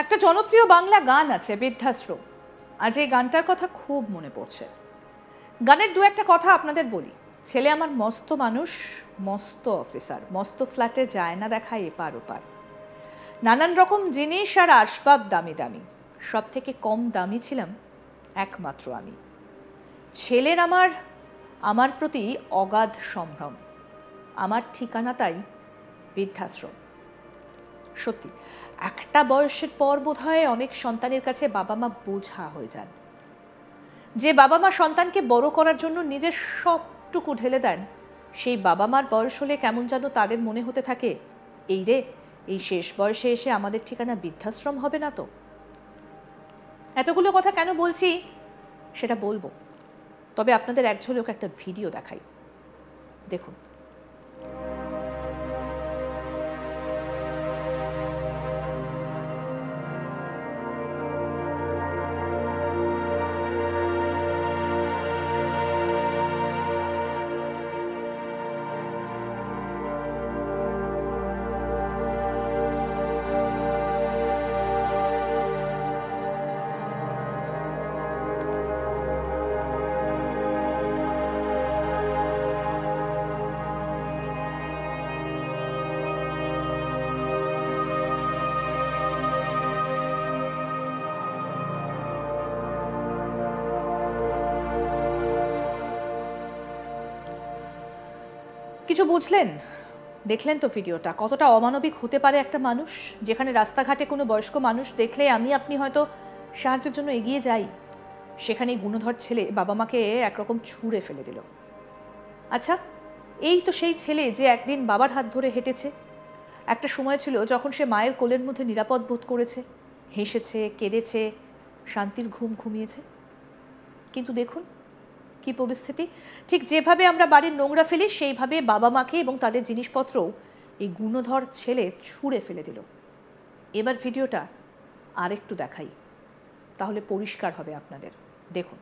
একটা জনপ্রিয় বাংলা গান আছে বৃদ্ধাশ্রম। আজ এই গানটার কথা খুব মনে পড়ছে। গানের দু একটা কথা আপনাদের বলি। ছেলে আমার মস্ত মানুষ, মস্ত অফিসার, মস্ত ফ্ল্যাটে যায় না দেখা এপার ওপার, নানান রকম জিনিস আর আসবাব দামি দামি, সব থেকে কম দামি ছিলাম একমাত্র আমি। ছেলের আমার প্রতি অগাধ সম্ভ্রম, আমার ঠিকানা তাই বৃদ্ধাশ্রম। সত্যি একটা বয়সের পর বোধহয় অনেক সন্তানের কাছে বাবা মা বোঝা হয়ে যান। যে বাবা মা সন্তানকে বড় করার জন্য নিজের সবটুকু ঢেলে দেন, সেই বাবা মার বয়স হলে কেমন যেন তাদের মনে হতে থাকে, এই রে, এই শেষ বয়সে এসে আমাদের ঠিকানা বৃদ্ধাশ্রম হবে না তো। এতগুলো কথা কেন বলছি সেটা বলবো, তবে আপনাদের এক ঝলক একটা ভিডিও দেখাই, দেখুন। কিছু বুঝলেন? দেখলেন তো ভিডিওটা? কতটা অমানবিক হতে পারে একটা মানুষ, যেখানে রাস্তাঘাটে কোনো বয়স্ক মানুষ দেখলে আপনি হয়তো সাহায্যের জন্য এগিয়ে যাই, সেখানেই গুণধর ছেলে বাবা মাকে একরকম ছুঁড়ে ফেলে দিল। আচ্ছা, এই তো সেই ছেলে যে একদিন বাবার হাত ধরে হেঁটেছে। একটা সময় ছিল যখন সে মায়ের কোলের মধ্যে নিরাপদ বোধ করেছে, হেসেছে, কেঁদেছে, শান্তির ঘুম ঘুমিয়েছে। কিন্তু দেখুন কি পরিস্থিতি। ঠিক যেভাবে আমরা বাড়ির নোংরা ফেলি, সেইভাবে বাবা মাকে এবং তাদের জিনিসপত্রও এই গুণধর ছেলে ছুঁড়ে ফেলে দিল। এবার ভিডিওটা আরেকটু দেখাই, তাহলে পরিষ্কার হবে আপনাদের। দেখুন।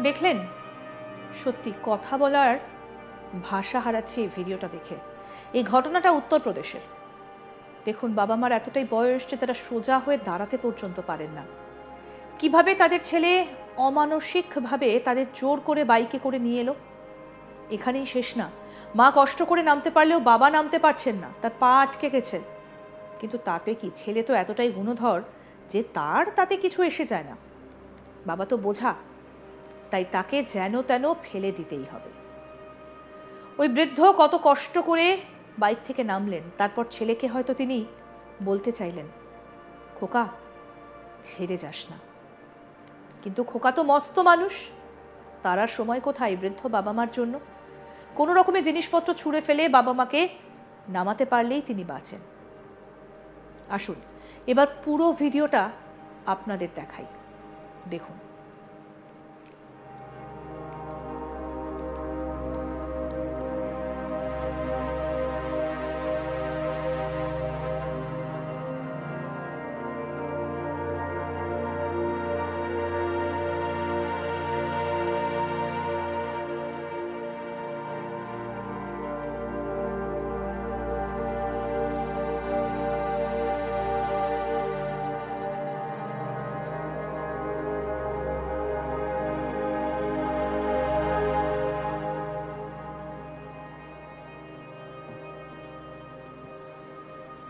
দেখলেন? সত্যি কথা বলার ভাষা হারাচ্ছে এই ভিডিওটা দেখে। এই ঘটনাটা উত্তরপ্রদেশের। দেখুন, বাবা মার এতটাই বয়স যে তারা সোজা হয়ে দাঁড়াতে পর্যন্ত পারেন না। কিভাবে তাদের ছেলে অমানসিকভাবে তাদের জোর করে বাইকে করে নিয়ে এলো। এখানেই শেষ না, মা কষ্ট করে নামতে পারলেও বাবা নামতে পারছেন না, তার পা আটকে গেছেন। কিন্তু তাতে কি, ছেলে তো এতটাই গুণধর যে তার তাতে কিছু এসে যায় না। বাবা তো বোঝা, তাই তাকে যেন তেন ফেলে দিতেই হবে। ওই বৃদ্ধ কত কষ্ট করে বাইক থেকে নামলেন, তারপর ছেলেকে হয়তো তিনি বলতে চাইলেন, খোকা ছেড়ে যাস না। কিন্তু খোকা তো মস্ত মানুষ, তার আর সময় কোথায় বৃদ্ধ বাবা মার জন্য। কোনো রকমের জিনিসপত্র ছুঁড়ে ফেলে বাবা মাকে নামাতে পারলেই তিনি বাঁচেন। আসুন এবার পুরো ভিডিওটা আপনাদের দেখাই, দেখুন।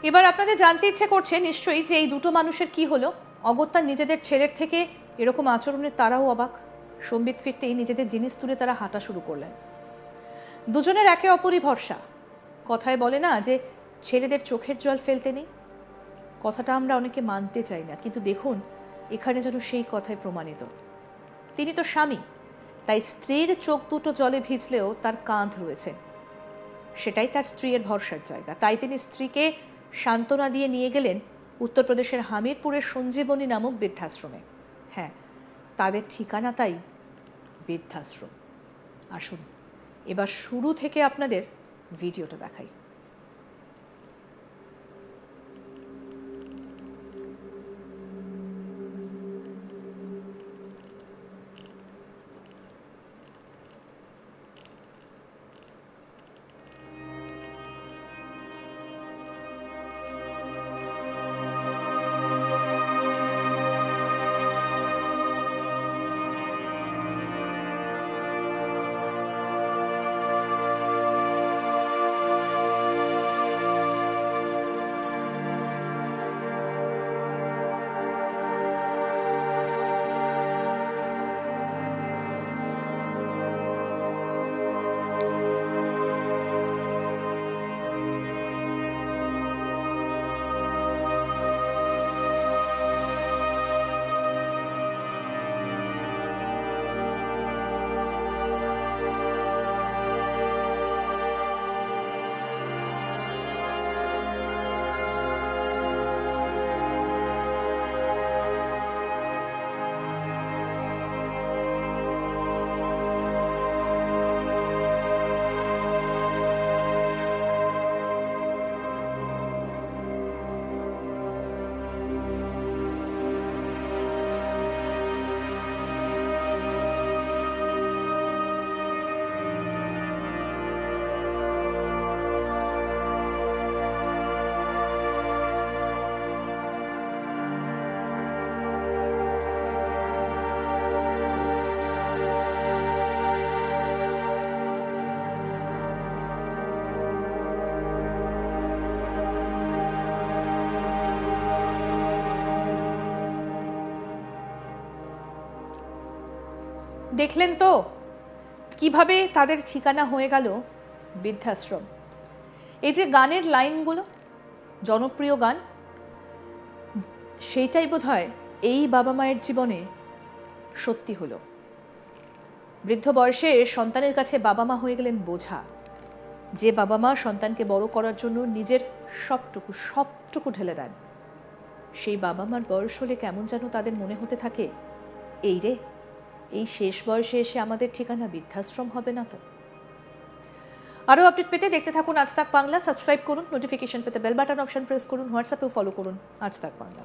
এবার আপনাদের জানতে ইচ্ছে করছে নিশ্চয়ই যে এই দুটো মানুষের কি হলো। অগত্যা নিজেদের ছেলের থেকে এরকম আচরণে তারাও অবাক। সম্বিত ফিরতেই নিজেদের জিনিস তুলে তারা হাঁটা শুরু করলেন। দুজনের একে অপরই ভরসা। কথায় বলে না যে ছেলেদের চোখের জল ফেলতে নেই, কথাটা আমরা অনেকে মানতে চাই না, কিন্তু দেখুন এখানে যেন সেই কথায় প্রমাণিত। তিনি তো স্বামী, তাই স্ত্রীর চোখ দুটো জলে ভিজলেও তার কাঁধ রয়েছে, সেটাই তার স্ত্রীর ভরসার জায়গা। তাই তিনি স্ত্রীকে সান্ত্বনা দিয়ে নিয়ে গেলেন উত্তরপ্রদেশের হামিরপুরের সঞ্জীবনী নামক বৃদ্ধাশ্রমে। হ্যাঁ, তাদের ঠিকানা তাই বৃদ্ধাশ্রম। আসুন এবার শুরু থেকে আপনাদের ভিডিওটা দেখাই। দেখলেন তো কিভাবে তাদের ঠিকানা হয়ে গেল বৃদ্ধাশ্রম। এই যে গানের লাইনগুলো, জনপ্রিয় গান, সেইটাই বোধহয় এই বাবা মায়ের জীবনে সত্যি হলো। বৃদ্ধ বয়সে সন্তানের কাছে বাবা মা হয়ে গেলেন বোঝা। যে বাবা মা সন্তানকে বড় করার জন্য নিজের সবটুকু ঢেলে দেন, সেই বাবা মার বয়স হলে কেমন যেন তাদের মনে হতে থাকে, এই রে, এই শেষ বয়সে এসে আমাদের ঠিকানা বৃদ্ধাশ্রম হবে না তো। আরও আপডেট পেতে দেখতে থাকুন আজ তাক বাংলা। সাবস্ক্রাইব করুন, নোটিফিকেশন পেতে বেল বাটন অপশন প্রেস করুন, হোয়াটসঅ্যাপেও ফলো করুন আজ তাক বাংলা।